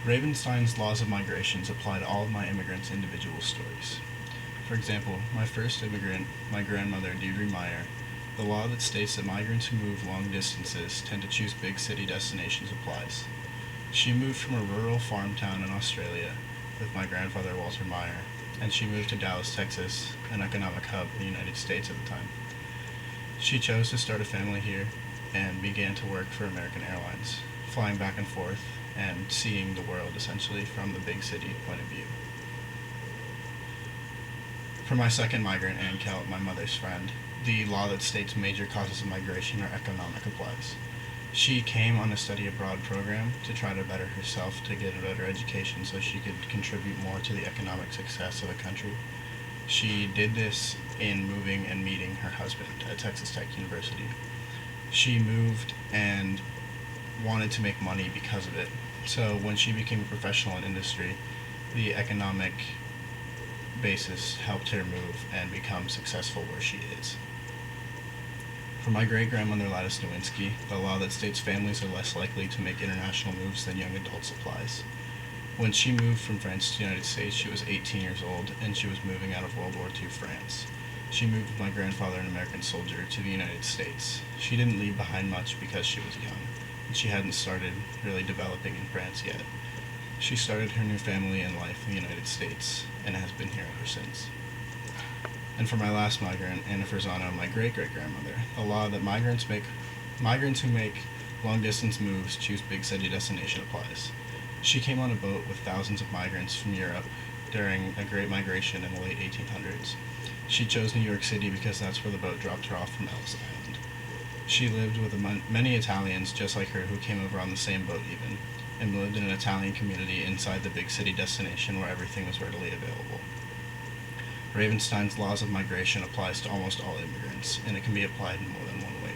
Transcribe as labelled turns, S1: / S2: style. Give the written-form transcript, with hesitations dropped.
S1: Ravenstein's laws of migrations apply to all of my immigrants' individual stories. For example, my first immigrant, my grandmother, Deirdre Meyer, the law that states that migrants who move long distances tend to choose big city destinations applies. She moved from a rural farm town in Australia with my grandfather, Walter Meyer, and she moved to Dallas, Texas, an economic hub in the United States at the time. She chose to start a family here and began to work for American Airlines, flying back and forth and seeing the world essentially from the big city point of view. For my second migrant, Ann Kelt, my mother's friend, the law that states major causes of migration are economic applies. She came on a study abroad program to try to better herself, to get a better education so she could contribute more to the economic success of the country. She did this in moving and meeting her husband at Texas Tech University. She moved and wanted to make money because of it. So when she became a professional in industry, the economic basis helped her move and become successful where she is. For my great-grandmother Ladis Nowinski, the law that states families are less likely to make international moves than young adults applies. When she moved from France to the United States, she was 18 years old, and she was moving out of World War II France. She moved with my grandfather, an American soldier, to the United States. She didn't leave behind much because she was young, and she hadn't started really developing in France yet. She started her new family and life in the United States, and has been here ever since. And for my last migrant, Anna Ferzano, my great-great-grandmother, the law that migrants who make long-distance moves choose big city destination applies. She came on a boat with thousands of migrants from Europe during a great migration in the late 1800s. She chose New York City because that's where the boat dropped her off from Ellis Island. She lived with many Italians just like her who came over on the same boat even, and lived in an Italian community inside the big city destination where everything was readily available. Ravenstein's laws of migration applies to almost all immigrants, and it can be applied in more than one way.